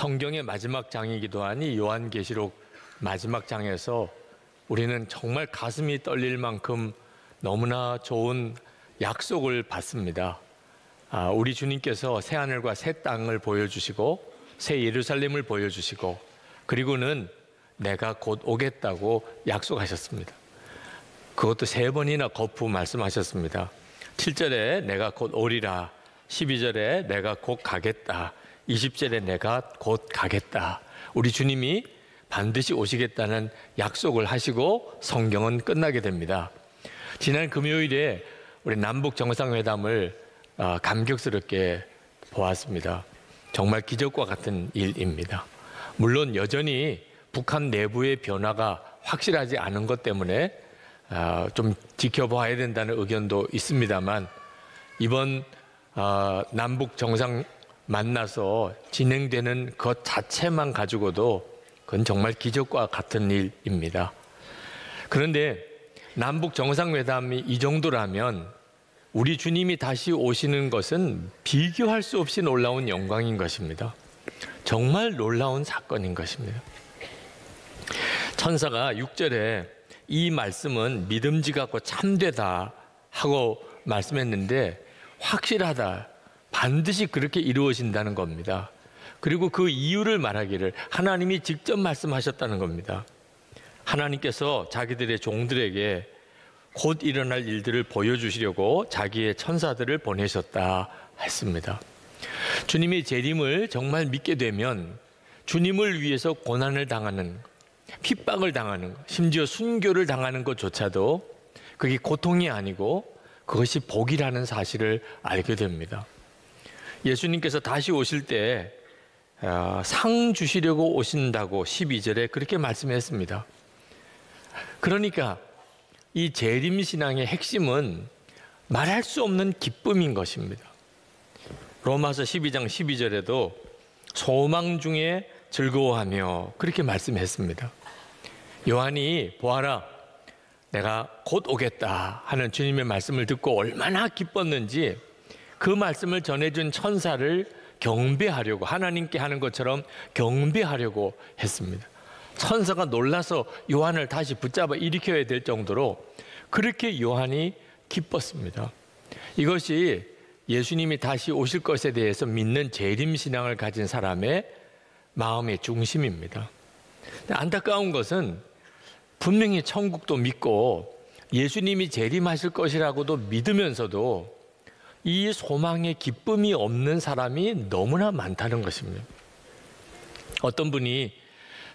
성경의 마지막 장이기도 하니 요한계시록 마지막 장에서 우리는 정말 가슴이 떨릴 만큼 너무나 좋은 약속을 받습니다. 우리 주님께서 새하늘과 새 땅을 보여주시고 새 예루살렘을 보여주시고 그리고는 내가 곧 오겠다고 약속하셨습니다. 그것도 3번이나 거푸 말씀하셨습니다. 7절에 내가 곧 오리라, 12절에 내가 곧 가겠다, 20절에 내가 곧 가겠다. 우리 주님이 반드시 오시겠다는 약속을 하시고 성경은 끝나게 됩니다. 지난 금요일에 우리 남북 정상회담을 감격스럽게 보았습니다. 정말 기적과 같은 일입니다. 물론 여전히 북한 내부의 변화가 확실하지 않은 것 때문에 좀 지켜봐야 된다는 의견도 있습니다만 이번 남북 정상 만나서 진행되는 것 자체만 가지고도 그건 정말 기적과 같은 일입니다. 그런데 남북 정상회담이 이 정도라면 우리 주님이 다시 오시는 것은 비교할 수 없이 놀라운 영광인 것입니다. 정말 놀라운 사건인 것입니다. 천사가 6절에 이 말씀은 믿음직하고 참되다 하고 말씀했는데 확실하다, 반드시 그렇게 이루어진다는 겁니다. 그리고 그 이유를 말하기를 하나님이 직접 말씀하셨다는 겁니다. 하나님께서 자기들의 종들에게 곧 일어날 일들을 보여주시려고 자기의 천사들을 보내셨다 했습니다. 주님의 재림을 정말 믿게 되면 주님을 위해서 고난을 당하는, 핍박을 당하는, 심지어 순교를 당하는 것조차도 그게 고통이 아니고 그것이 복이라는 사실을 알게 됩니다. 예수님께서 다시 오실 때 상 주시려고 오신다고 12절에 그렇게 말씀했습니다. 그러니까 이 재림신앙의 핵심은 말할 수 없는 기쁨인 것입니다. 로마서 12장 12절에도 소망 중에 즐거워하며 그렇게 말씀했습니다. 요한이 보아라, 내가 곧 오겠다 하는 주님의 말씀을 듣고 얼마나 기뻤는지 그 말씀을 전해준 천사를 경배하려고, 하나님께 하는 것처럼 경배하려고 했습니다. 천사가 놀라서 요한을 다시 붙잡아 일으켜야 될 정도로 그렇게 요한이 기뻤습니다. 이것이 예수님이 다시 오실 것에 대해서 믿는 재림신앙을 가진 사람의 마음의 중심입니다. 안타까운 것은 분명히 천국도 믿고 예수님이 재림하실 것이라고도 믿으면서도 이 소망의 기쁨이 없는 사람이 너무나 많다는 것입니다. 어떤 분이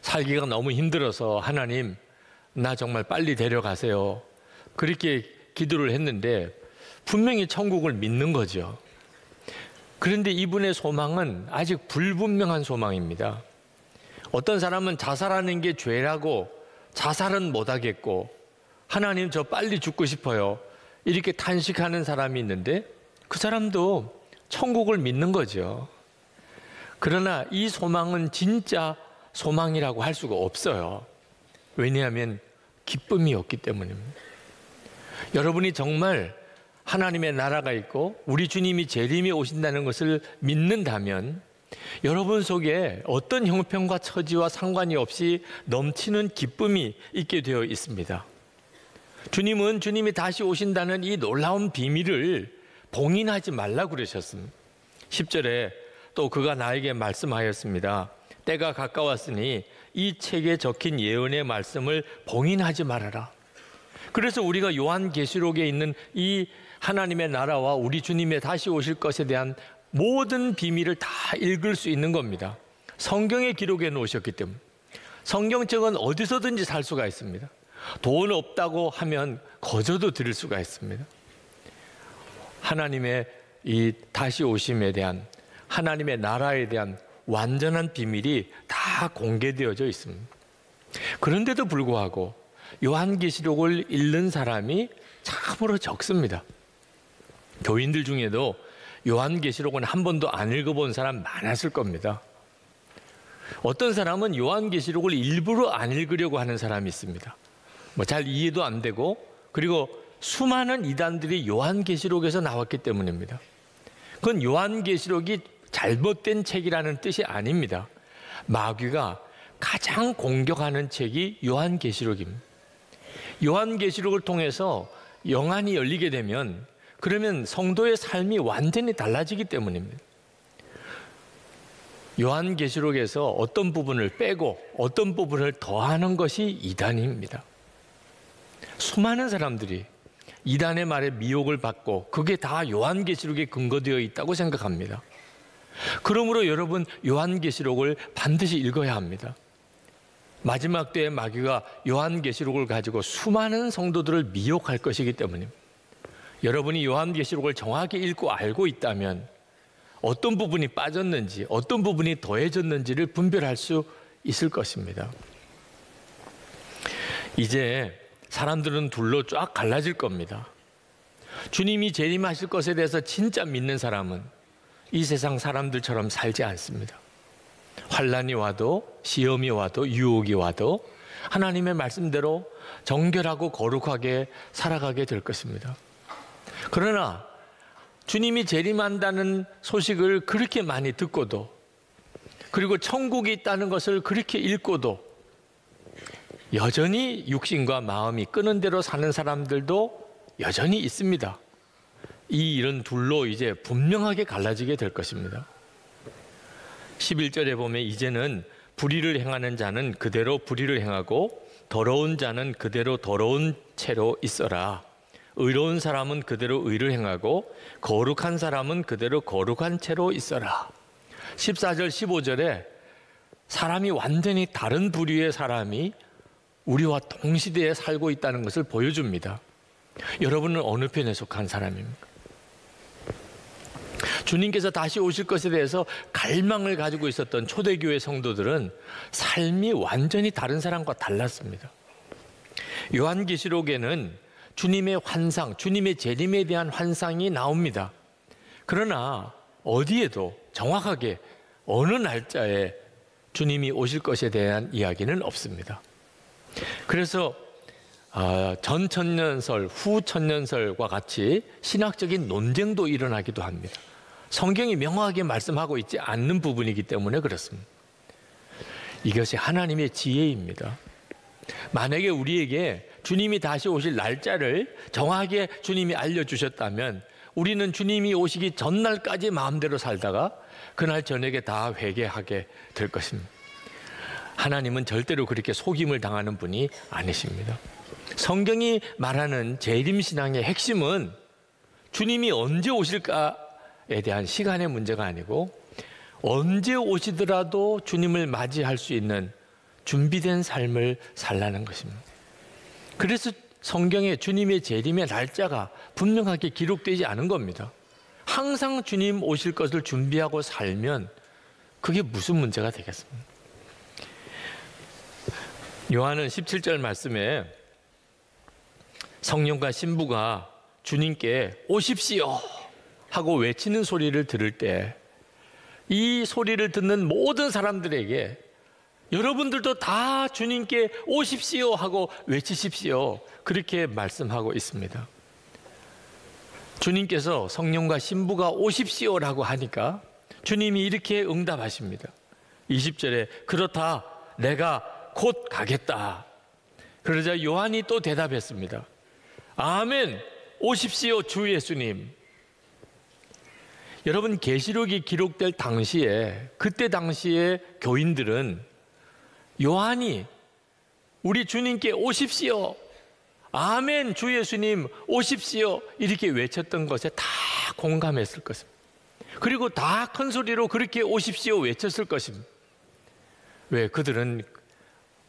살기가 너무 힘들어서 하나님, 나 정말 빨리 데려가세요, 그렇게 기도를 했는데 분명히 천국을 믿는 거죠. 그런데 이분의 소망은 아직 불분명한 소망입니다. 어떤 사람은 자살하는 게 죄라고 자살은 못하겠고 하나님 저 빨리 죽고 싶어요 이렇게 탄식하는 사람이 있는데 그 사람도 천국을 믿는 거죠. 그러나 이 소망은 진짜 소망이라고 할 수가 없어요. 왜냐하면 기쁨이 없기 때문입니다. 여러분이 정말 하나님의 나라가 있고 우리 주님이 재림이 오신다는 것을 믿는다면 여러분 속에 어떤 형편과 처지와 상관이 없이 넘치는 기쁨이 있게 되어 있습니다. 주님은 주님이 다시 오신다는 이 놀라운 비밀을 봉인하지 말라고 그러셨습니다. 10절에 또 그가 나에게 말씀하였습니다. 때가 가까웠으니 이 책에 적힌 예언의 말씀을 봉인하지 말아라. 그래서 우리가 요한계시록에 있는 이 하나님의 나라와 우리 주님의 다시 오실 것에 대한 모든 비밀을 다 읽을 수 있는 겁니다. 성경에 기록해 놓으셨기 때문에. 성경책은 어디서든지 살 수가 있습니다. 돈 없다고 하면 거저도 드릴 수가 있습니다. 하나님의 이 다시 오심에 대한, 하나님의 나라에 대한 완전한 비밀이 다 공개되어져 있습니다. 그런데도 불구하고 요한계시록을 읽는 사람이 참으로 적습니다. 교인들 중에도 요한계시록은 한 번도 안 읽어본 사람 많았을 겁니다. 어떤 사람은 요한계시록을 일부러 안 읽으려고 하는 사람이 있습니다. 잘 이해도 안 되고, 그리고 수많은 이단들이 요한계시록에서 나왔기 때문입니다. 그건 요한계시록이 잘못된 책이라는 뜻이 아닙니다. 마귀가 가장 공격하는 책이 요한계시록입니다. 요한계시록을 통해서 영안이 열리게 되면 그러면 성도의 삶이 완전히 달라지기 때문입니다. 요한계시록에서 어떤 부분을 빼고 어떤 부분을 더하는 것이 이단입니다. 수많은 사람들이 이단의 말에 미혹을 받고 그게 다 요한계시록에 근거되어 있다고 생각합니다. 그러므로 여러분 요한계시록을 반드시 읽어야 합니다. 마지막 때에 마귀가 요한계시록을 가지고 수많은 성도들을 미혹할 것이기 때문입니다. 여러분이 요한계시록을 정확히 읽고 알고 있다면 어떤 부분이 빠졌는지 어떤 부분이 더해졌는지를 분별할 수 있을 것입니다. 이제 사람들은 둘로 쫙 갈라질 겁니다. 주님이 재림하실 것에 대해서 진짜 믿는 사람은 이 세상 사람들처럼 살지 않습니다. 환난이 와도 시험이 와도 유혹이 와도 하나님의 말씀대로 정결하고 거룩하게 살아가게 될 것입니다. 그러나 주님이 재림한다는 소식을 그렇게 많이 듣고도 그리고 천국이 있다는 것을 그렇게 읽고도 여전히 육신과 마음이 끄는 대로 사는 사람들도 여전히 있습니다. 이런 둘로 이제 분명하게 갈라지게 될 것입니다. 11절에 보면 이제는 불의를 행하는 자는 그대로 불의를 행하고 더러운 자는 그대로 더러운 채로 있어라. 의로운 사람은 그대로 의를 행하고 거룩한 사람은 그대로 거룩한 채로 있어라. 14절 15절에 사람이 완전히 다른 부류의 사람이 우리와 동시대에 살고 있다는 것을 보여줍니다. 여러분은 어느 편에 속한 사람입니까? 주님께서 다시 오실 것에 대해서 갈망을 가지고 있었던 초대교회 성도들은 삶이 완전히 다른 사람과 달랐습니다. 요한계시록에는 주님의 환상, 주님의 재림에 대한 환상이 나옵니다. 그러나 어디에도 정확하게 어느 날짜에 주님이 오실 것에 대한 이야기는 없습니다. 그래서 전천년설, 후천년설과 같이 신학적인 논쟁도 일어나기도 합니다. 성경이 명확하게 말씀하고 있지 않는 부분이기 때문에 그렇습니다. 이것이 하나님의 지혜입니다. 만약에 우리에게 주님이 다시 오실 날짜를 정확하게 주님이 알려주셨다면 우리는 주님이 오시기 전날까지 마음대로 살다가 그날 저녁에 다 회개하게 될 것입니다. 하나님은 절대로 그렇게 속임을 당하는 분이 아니십니다. 성경이 말하는 재림신앙의 핵심은 주님이 언제 오실까에 대한 시간의 문제가 아니고 언제 오시더라도 주님을 맞이할 수 있는 준비된 삶을 살라는 것입니다. 그래서 성경에 주님의 재림의 날짜가 분명하게 기록되지 않은 겁니다. 항상 주님 오실 것을 준비하고 살면 그게 무슨 문제가 되겠습니까? 요한은 17절 말씀에 성령과 신부가 주님께 오십시오 하고 외치는 소리를 들을 때 이 소리를 듣는 모든 사람들에게 여러분들도 다 주님께 오십시오 하고 외치십시오 그렇게 말씀하고 있습니다. 주님께서 성령과 신부가 오십시오라고 하니까 주님이 이렇게 응답하십니다. 20절에 그렇다 내가 곧 가겠다. 그러자 요한이 또 대답했습니다. 아멘 오십시오 주 예수님. 여러분 계시록이 기록될 당시에 그때 당시에 교인들은 요한이 우리 주님께 오십시오 아멘 주 예수님 오십시오 이렇게 외쳤던 것에 다 공감했을 것입니다. 그리고 다 큰 소리로 그렇게 오십시오 외쳤을 것입니다. 왜? 그들은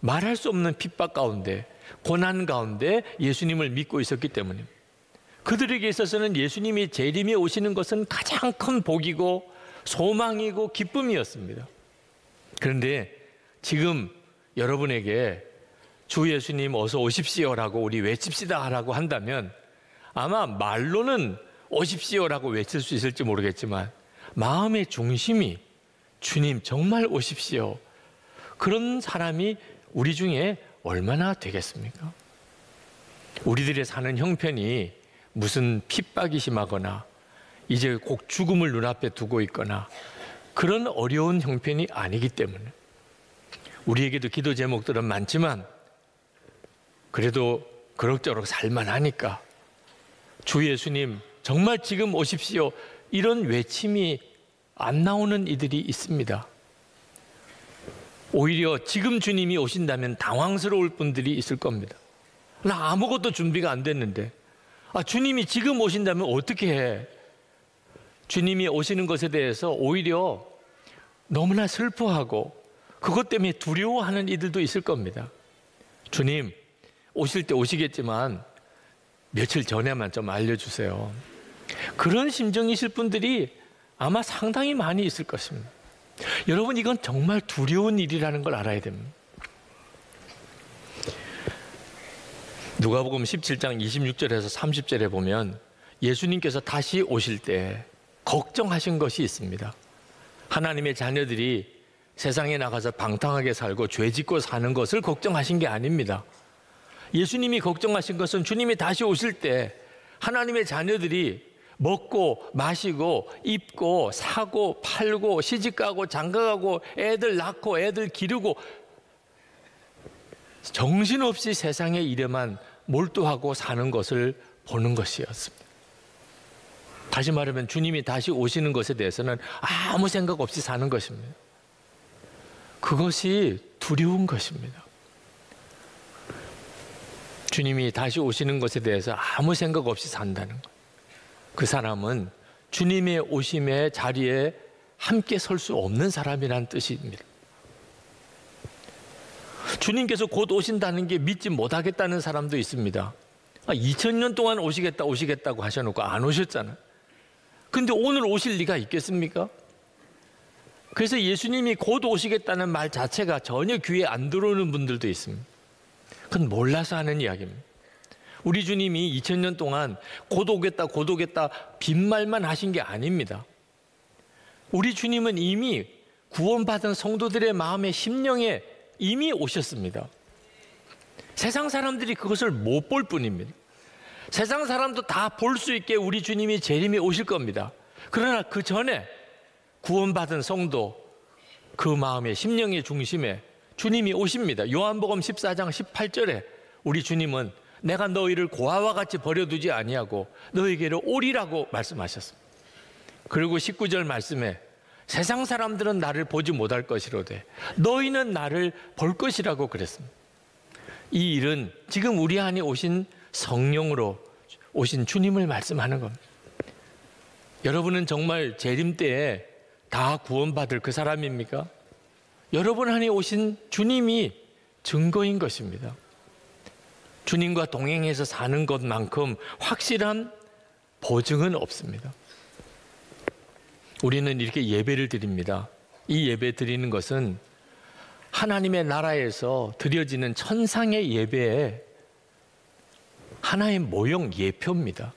말할 수 없는 핍박 가운데 고난 가운데 예수님을 믿고 있었기 때문입니다. 그들에게 있어서는 예수님이 재림에 오시는 것은 가장 큰 복이고 소망이고 기쁨이었습니다. 그런데 지금 여러분에게 주 예수님 어서 오십시오라고 우리 외칩시다 라고 한다면 아마 말로는 오십시오라고 외칠 수 있을지 모르겠지만 마음의 중심이 주님 정말 오십시오 그런 사람이 우리 중에 얼마나 되겠습니까? 우리들의 사는 형편이 무슨 핍박이 심하거나 이제 꼭 죽음을 눈앞에 두고 있거나 그런 어려운 형편이 아니기 때문에 우리에게도 기도 제목들은 많지만 그래도 그럭저럭 살만하니까 주 예수님 정말 지금 오십시오, 이런 외침이 안 나오는 이들이 있습니다. 오히려 지금 주님이 오신다면 당황스러울 분들이 있을 겁니다. 나 아무것도 준비가 안 됐는데 주님이 지금 오신다면 어떻게 해? 주님이 오시는 것에 대해서 오히려 너무나 슬퍼하고 그것 때문에 두려워하는 이들도 있을 겁니다. 주님 오실 때 오시겠지만 며칠 전에만 좀 알려주세요. 그런 심정이실 분들이 아마 상당히 많이 있을 것입니다. 여러분, 이건 정말 두려운 일이라는 걸 알아야 됩니다. 누가복음 17장 26절에서 30절에 보면 예수님께서 다시 오실 때 걱정하신 것이 있습니다. 하나님의 자녀들이 세상에 나가서 방탕하게 살고 죄 짓고 사는 것을 걱정하신 게 아닙니다. 예수님이 걱정하신 것은 주님이 다시 오실 때 하나님의 자녀들이 먹고 마시고 입고 사고 팔고 시집가고 장가가고 애들 낳고 애들 기르고 정신없이 세상의 일에만 몰두하고 사는 것을 보는 것이었습니다. 다시 말하면 주님이 다시 오시는 것에 대해서는 아무 생각 없이 사는 것입니다. 그것이 두려운 것입니다. 주님이 다시 오시는 것에 대해서 아무 생각 없이 산다는 것. 그 사람은 주님의 오심의 자리에 함께 설 수 없는 사람이라는 뜻입니다. 주님께서 곧 오신다는 게 믿지 못하겠다는 사람도 있습니다. 2000년 동안 오시겠다고 하셔놓고 안 오셨잖아요. 근데 오늘 오실 리가 있겠습니까? 그래서 예수님이 곧 오시겠다는 말 자체가 전혀 귀에 안 들어오는 분들도 있습니다. 그건 몰라서 하는 이야기입니다. 우리 주님이 2000년 동안 곧 오겠다 빈말만 하신 게 아닙니다. 우리 주님은 이미 구원받은 성도들의 마음의 심령에 이미 오셨습니다. 세상 사람들이 그것을 못 볼 뿐입니다. 세상 사람도 다 볼 수 있게 우리 주님이 재림에 오실 겁니다. 그러나 그 전에 구원받은 성도 그 마음의 심령의 중심에 주님이 오십니다. 요한복음 14장 18절에 우리 주님은 내가 너희를 고아와 같이 버려두지 아니하고 너희에게로 오리라고 말씀하셨습니다. 그리고 19절 말씀에 세상 사람들은 나를 보지 못할 것이로되 너희는 나를 볼 것이라고 그랬습니다. 이 일은 지금 우리 안에 오신 성령으로 오신 주님을 말씀하는 겁니다. 여러분은 정말 재림 때에 다 구원받을 그 사람입니까? 여러분 안에 오신 주님이 증거인 것입니다. 주님과 동행해서 사는 것만큼 확실한 보증은 없습니다. 우리는 이렇게 예배를 드립니다. 이 예배 드리는 것은 하나님의 나라에서 드려지는 천상의 예배의 하나의 모형 예표입니다.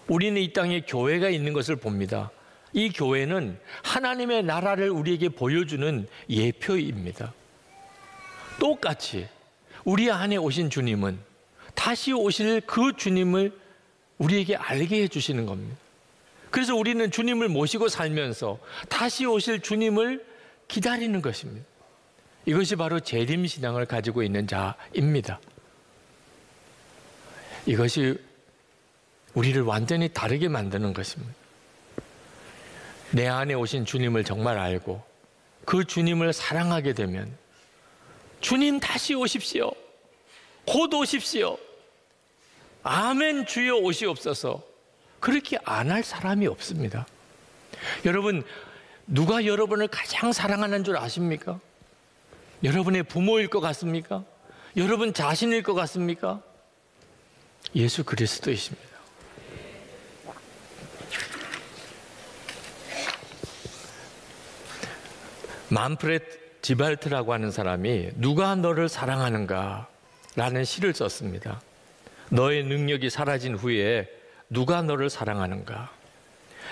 우리는 이 땅에 교회가 있는 것을 봅니다. 이 교회는 하나님의 나라를 우리에게 보여주는 예표입니다. 똑같이 우리 안에 오신 주님은 다시 오실 그 주님을 우리에게 알게 해주시는 겁니다. 그래서 우리는 주님을 모시고 살면서 다시 오실 주님을 기다리는 것입니다. 이것이 바로 재림신앙을 가지고 있는 자입니다. 이것이 우리를 완전히 다르게 만드는 것입니다. 내 안에 오신 주님을 정말 알고 그 주님을 사랑하게 되면 주님 다시 오십시오. 곧 오십시오. 아멘 주여 오시옵소서. 그렇게 안 할 사람이 없습니다. 여러분, 누가 여러분을 가장 사랑하는 줄 아십니까? 여러분의 부모일 것 같습니까? 여러분 자신일 것 같습니까? 예수 그리스도이십니다. 만프렛 지발트라고 하는 사람이 누가 너를 사랑하는가 라는 시를 썼습니다. 너의 능력이 사라진 후에 누가 너를 사랑하는가?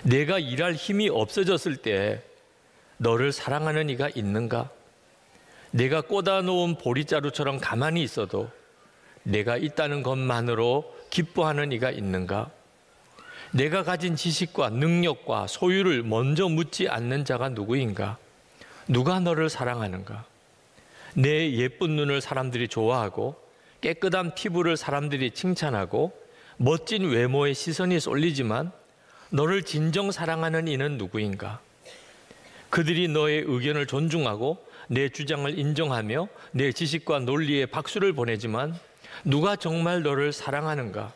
내가 일할 힘이 없어졌을 때 너를 사랑하는 이가 있는가? 내가 꽂아놓은 보리자루처럼 가만히 있어도 내가 있다는 것만으로 기뻐하는 이가 있는가? 내가 가진 지식과 능력과 소유를 먼저 묻지 않는 자가 누구인가? 누가 너를 사랑하는가? 내 예쁜 눈을 사람들이 좋아하고 깨끗한 피부를 사람들이 칭찬하고 멋진 외모에 시선이 쏠리지만 너를 진정 사랑하는 이는 누구인가? 그들이 너의 의견을 존중하고 내 주장을 인정하며 내 지식과 논리에 박수를 보내지만 누가 정말 너를 사랑하는가?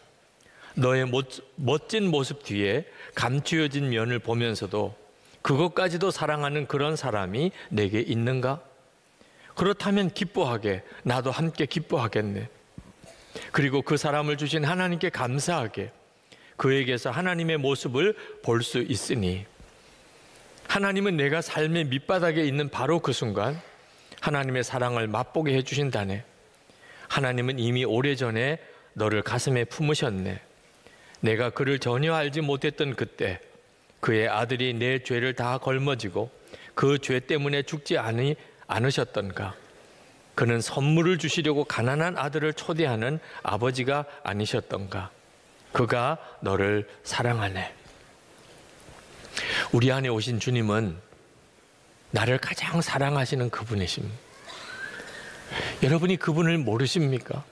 너의 멋진 모습 뒤에 감추어진 면을 보면서도 그것까지도 사랑하는 그런 사람이 내게 있는가? 그렇다면 기뻐하게, 나도 함께 기뻐하겠네. 그리고 그 사람을 주신 하나님께 감사하게, 그에게서 하나님의 모습을 볼 수 있으니 하나님은 내가 삶의 밑바닥에 있는 바로 그 순간 하나님의 사랑을 맛보게 해주신다네. 하나님은 이미 오래전에 너를 가슴에 품으셨네. 내가 그를 전혀 알지 못했던 그때 그의 아들이 내 죄를 다 걸머지고 그 죄 때문에 죽지 않으셨던가? 그는 선물을 주시려고 가난한 아들을 초대하는 아버지가 아니셨던가? 그가 너를 사랑하네. 우리 안에 오신 주님은 나를 가장 사랑하시는 그분이십니다. 여러분이 그분을 모르십니까?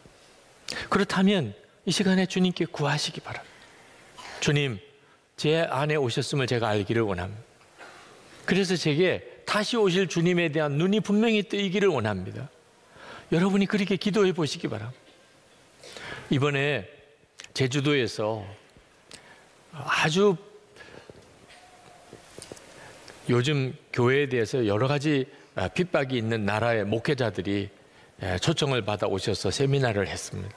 그렇다면 이 시간에 주님께 구하시기 바랍니다. 주님, 제 안에 오셨음을 제가 알기를 원합니다. 그래서 제게 다시 오실 주님에 대한 눈이 분명히 뜨이기를 원합니다. 여러분이 그렇게 기도해 보시기 바랍니다. 이번에 제주도에서 아주 요즘 교회에 대해서 여러 가지 핍박이 있는 나라의 목회자들이 초청을 받아 오셔서 세미나를 했습니다.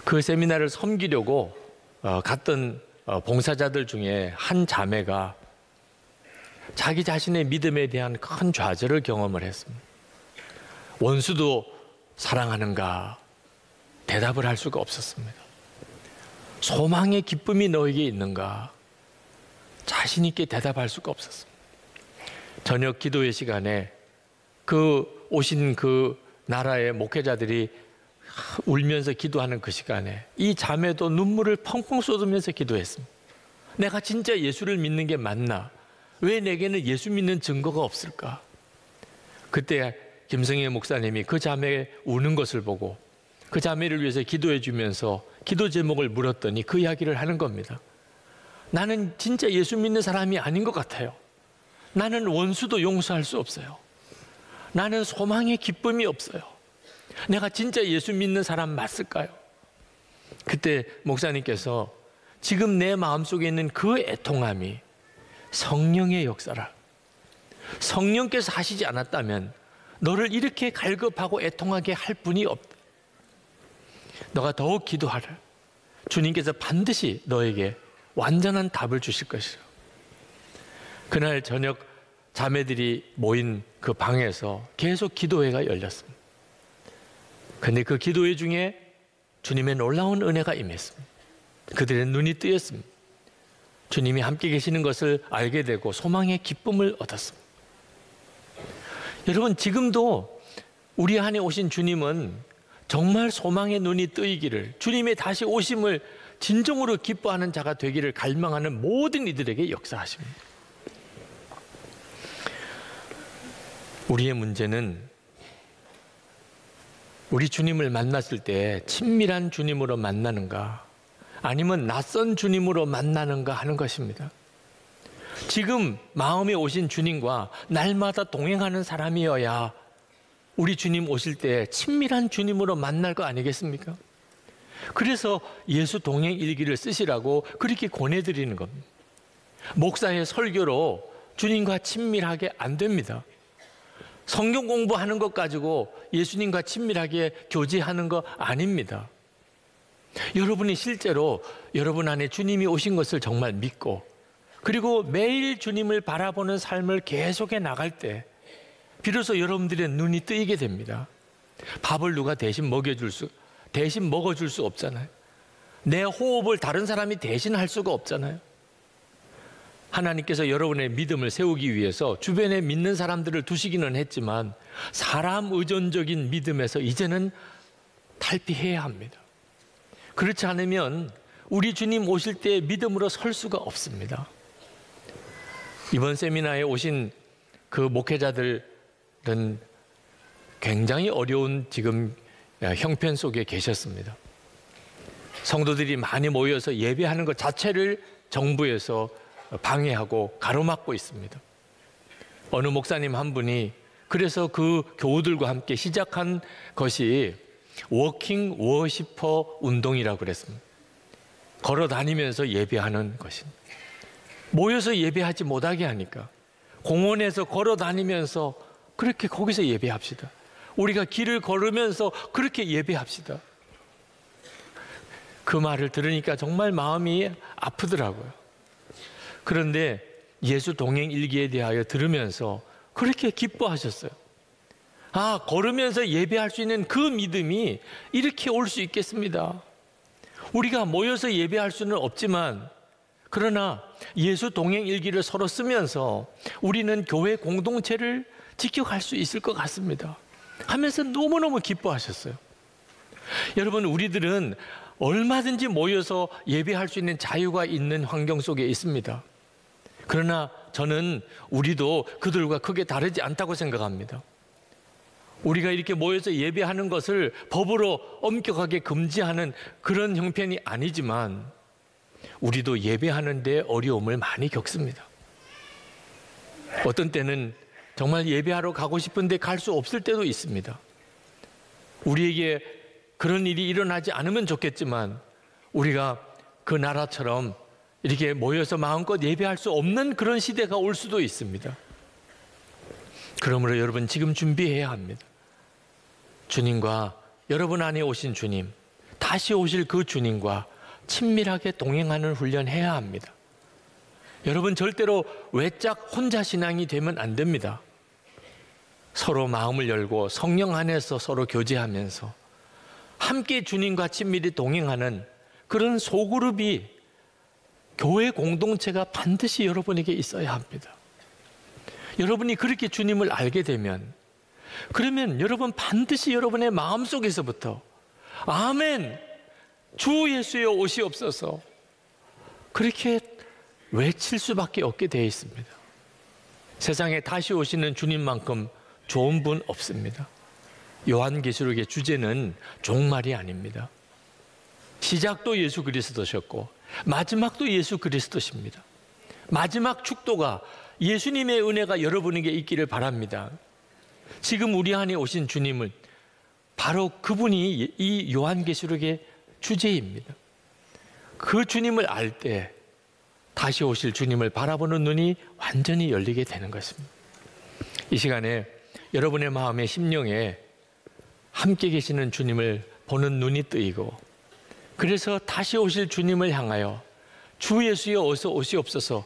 그 세미나를 섬기려고 갔던 봉사자들 중에 한 자매가 자기 자신의 믿음에 대한 큰 좌절을 경험을 했습니다. 원수도 사랑하는가? 대답을 할 수가 없었습니다. 소망의 기쁨이 너에게 있는가? 자신 있게 대답할 수가 없었습니다. 저녁 기도의 시간에 그 오신 그 나라의 목회자들이 울면서 기도하는 그 시간에 이 자매도 눈물을 펑펑 쏟으면서 기도했습니다. 내가 진짜 예수를 믿는 게 맞나? 왜 내게는 예수 믿는 증거가 없을까? 그때 김성애 목사님이 그 자매 우는 것을 보고 그 자매를 위해서 기도해 주면서 기도 제목을 물었더니 그 이야기를 하는 겁니다. 나는 진짜 예수 믿는 사람이 아닌 것 같아요. 나는 원수도 용서할 수 없어요. 나는 소망의 기쁨이 없어요. 내가 진짜 예수 믿는 사람 맞을까요? 그때 목사님께서 지금 내 마음속에 있는 그 애통함이 성령의 역사라. 성령께서 하시지 않았다면 너를 이렇게 갈급하고 애통하게 할 분이 없다. 너가 더욱 기도하라. 주님께서 반드시 너에게 완전한 답을 주실 것이요. 그날 저녁 자매들이 모인 그 방에서 계속 기도회가 열렸습니다. 그런데 그 기도회 중에 주님의 놀라운 은혜가 임했습니다. 그들의 눈이 뜨였습니다. 주님이 함께 계시는 것을 알게 되고 소망의 기쁨을 얻었습니다. 여러분, 지금도 우리 안에 오신 주님은 정말 소망의 눈이 뜨이기를, 주님의 다시 오심을 진정으로 기뻐하는 자가 되기를 갈망하는 모든 이들에게 역사하십니다. 우리의 문제는 우리 주님을 만났을 때 친밀한 주님으로 만나는가, 아니면 낯선 주님으로 만나는가 하는 것입니다. 지금 마음에 오신 주님과 날마다 동행하는 사람이어야 우리 주님 오실 때 친밀한 주님으로 만날 거 아니겠습니까? 그래서 예수 동행 일기를 쓰시라고 그렇게 권해드리는 겁니다. 목사의 설교로 주님과 친밀하게 안 됩니다. 성경 공부하는 것 가지고 예수님과 친밀하게 교제하는 거 아닙니다. 여러분이 실제로 여러분 안에 주님이 오신 것을 정말 믿고, 그리고 매일 주님을 바라보는 삶을 계속해 나갈 때 비로소 여러분들의 눈이 뜨이게 됩니다. 밥을 누가 대신 먹어줄 수 없잖아요. 내 호흡을 다른 사람이 대신 할 수가 없잖아요. 하나님께서 여러분의 믿음을 세우기 위해서 주변에 믿는 사람들을 두시기는 했지만 사람 의존적인 믿음에서 이제는 탈피해야 합니다. 그렇지 않으면 우리 주님 오실 때 믿음으로 설 수가 없습니다. 이번 세미나에 오신 그 목회자들은 굉장히 어려운 지금 형편 속에 계셨습니다. 성도들이 많이 모여서 예배하는 것 자체를 정부에서 방해하고 가로막고 있습니다. 어느 목사님 한 분이 그래서 그 교우들과 함께 시작한 것이 워킹 워시퍼 운동이라고 그랬습니다. 걸어 다니면서 예배하는 것입니다. 모여서 예배하지 못하게 하니까 공원에서 걸어 다니면서 그렇게 거기서 예배합시다. 우리가 길을 걸으면서 그렇게 예배합시다. 그 말을 들으니까 정말 마음이 아프더라고요. 그런데 예수 동행 일기에 대하여 들으면서 그렇게 기뻐하셨어요. 아, 걸으면서 예배할 수 있는 그 믿음이 이렇게 올 수 있겠습니다. 우리가 모여서 예배할 수는 없지만 그러나 예수 동행 일기를 서로 쓰면서 우리는 교회 공동체를 지켜갈 수 있을 것 같습니다 하면서 너무너무 기뻐하셨어요. 여러분, 우리들은 얼마든지 모여서 예배할 수 있는 자유가 있는 환경 속에 있습니다. 그러나 저는 우리도 그들과 크게 다르지 않다고 생각합니다. 우리가 이렇게 모여서 예배하는 것을 법으로 엄격하게 금지하는 그런 형편이 아니지만 우리도 예배하는 데 어려움을 많이 겪습니다. 어떤 때는 정말 예배하러 가고 싶은데 갈 수 없을 때도 있습니다. 우리에게 그런 일이 일어나지 않으면 좋겠지만 우리가 그 나라처럼 이렇게 모여서 마음껏 예배할 수 없는 그런 시대가 올 수도 있습니다. 그러므로 여러분, 지금 준비해야 합니다. 주님과 여러분 안에 오신 주님, 다시 오실 그 주님과 친밀하게 동행하는 훈련해야 합니다. 여러분, 절대로 외짝 혼자 신앙이 되면 안 됩니다. 서로 마음을 열고 성령 안에서 서로 교제하면서 함께 주님과 친밀히 동행하는 그런 소그룹이, 교회 공동체가 반드시 여러분에게 있어야 합니다. 여러분이 그렇게 주님을 알게 되면, 그러면 여러분 반드시 여러분의 마음속에서부터 아멘, 주 예수여 오시옵소서, 그렇게 외칠 수밖에 없게 되어 있습니다. 세상에 다시 오시는 주님만큼 좋은 분 없습니다. 요한계시록의 주제는 종말이 아닙니다. 시작도 예수 그리스도셨고 마지막도 예수 그리스도십니다. 마지막 축도가 예수님의 은혜가 여러분에게 있기를 바랍니다. 지금 우리 안에 오신 주님은 바로 그분이 이 요한계시록의 주제입니다. 그 주님을 알 때 다시 오실 주님을 바라보는 눈이 완전히 열리게 되는 것입니다. 이 시간에 여러분의 마음의 심령에 함께 계시는 주님을 보는 눈이 뜨이고, 그래서 다시 오실 주님을 향하여 주 예수여 어서 오시옵소서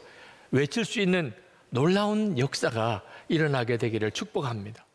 외칠 수 있는 놀라운 역사가 일어나게 되기를 축복합니다.